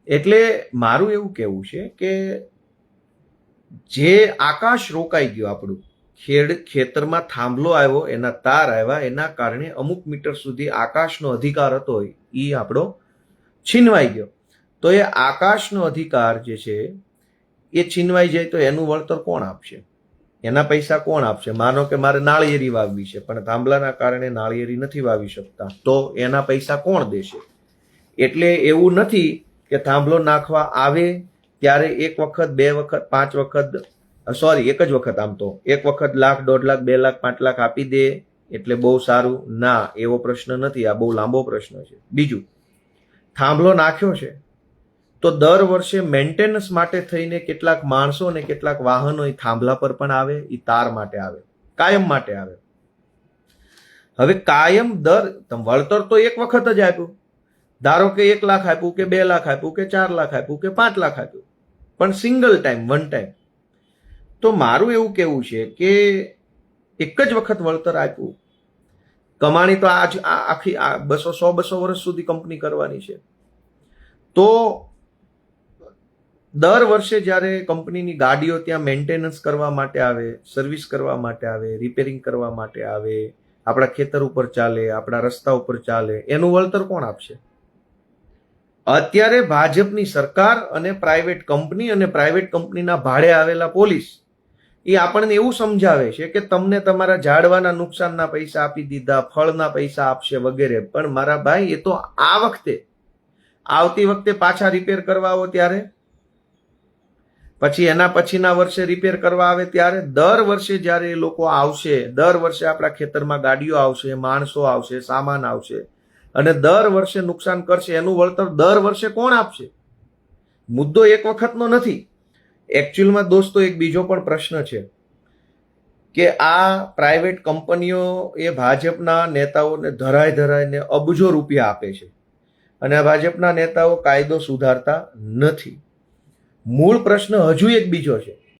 એટલે મારું એવું કહેવું છે કે જે આકાશ રોકાઈ ગયું આપણું, ખેતરમાં થાંભલો આવ્યો, એના તાર આવ્યા, એના કારણે અમુક મીટર સુધી આકાશનો અધિકાર હતો એ આપણો છીનવાઈ ગયો. તો એ આકાશનો અધિકાર જે છે એ છીનવાઈ જાય તો એનું વળતર કોણ આપશે? એના પૈસા કોણ આપશે? માનો કે મારે નાળિયેરી વાવવી છે પણ થાંભલાના કારણે નાળિયેરી નથી વાવી શકતા, તો એના પૈસા કોણ દેશે? એટલે એવું નથી કે થાંભલો નાખવા આવે ત્યારે એક વખત, બે વખત, 5 વખત, સોરી એક જ વખત, આમ તો એક વખત લાખ, 1.5 લાખ, 2 લાખ, 5 લાખ આપી દે એટલે બહુ સારું. ના, એવો પ્રશ્ન નથી. આ બહુ લાંબો પ્રશ્ન છે. બીજું, થાંભલો નાખ્યો છે તો દર વર્ષે મેન્ટેનન્સ માટે થઈને કેટલાક માણસો અને કેટલાક વાહનો એ થાંભલા પર પણ આવે, એ તાર માટે આવે, કાયમ માટે આવે. હવે કાયમ વળતર તો એક વખત જ આપ્યું, ધારો કે 1 લાખ આપ્યું કે 2 લાખ આપ્યું કે 4 લાખ આપ્યું કે 5 લાખ આપ્યું, પણ સિંગલ ટાઈમ, વન ટાઈમ. તો મારું એવું કહેવું છે કે એક જ વખત વળતર આપ્યું, કમાણી તો આખી 100-200 વર્ષ સુધી કંપની કરવાની છે. તો દર વર્ષે જ્યારે કંપનીની ગાડીઓ ત્યાં મેન્ટેનન્સ કરવા માટે આવે, સર્વિસ કરવા માટે આવે, રિપેરિંગ કરવા માટે આવે, આપણા ખેતર ઉપર ચાલે, આપણા રસ્તા ઉપર ચાલે, એનું વળતર કોણ આપશે? અત્યારે ભાજપની સરકાર અને પ્રાઇવેટ કંપની અને પ્રાઇવેટ કંપનીના ભાડે આવેલા પોલીસ એ આપણને એવું સમજાવે છે કે તમને તમારા ઝાડવાના નુકસાનના પૈસા આપી દીધા, ફળના પૈસા આપશે વગેરે. પણ મારા ભાઈ, એ તો આ વખતે, આવતી વખતે પાછા રિપેર કરવા આવો ત્યારે, પછી એના પછીના વર્ષે રિપેર કરવા આવે ત્યારે, દર વર્ષે જ્યારે એ લોકો આવશે, દર વર્ષે આપણા ખેતરમાં ગાડીઓ આવશે, માણસો આવશે, સામાન આવશે અને દર વર્ષે નુકસાન કરશે, એનું વળતર દર વર્ષે કોણ આપશે? મુદ્દો એક વખતનો નથી. એકચ્યુઅલમાં દોસ્તો એક બીજો પણ પ્રશ્ન છે કે આ પ્રાઇવેટ કંપનીઓ એ ભાજપના નેતાઓને ધરાઈને અબજો રૂપિયા આપે છે અને આ ભાજપના નેતાઓ કાયદો સુધારતા નથી. મૂળ પ્રશ્ન હજુ એક બીજો છે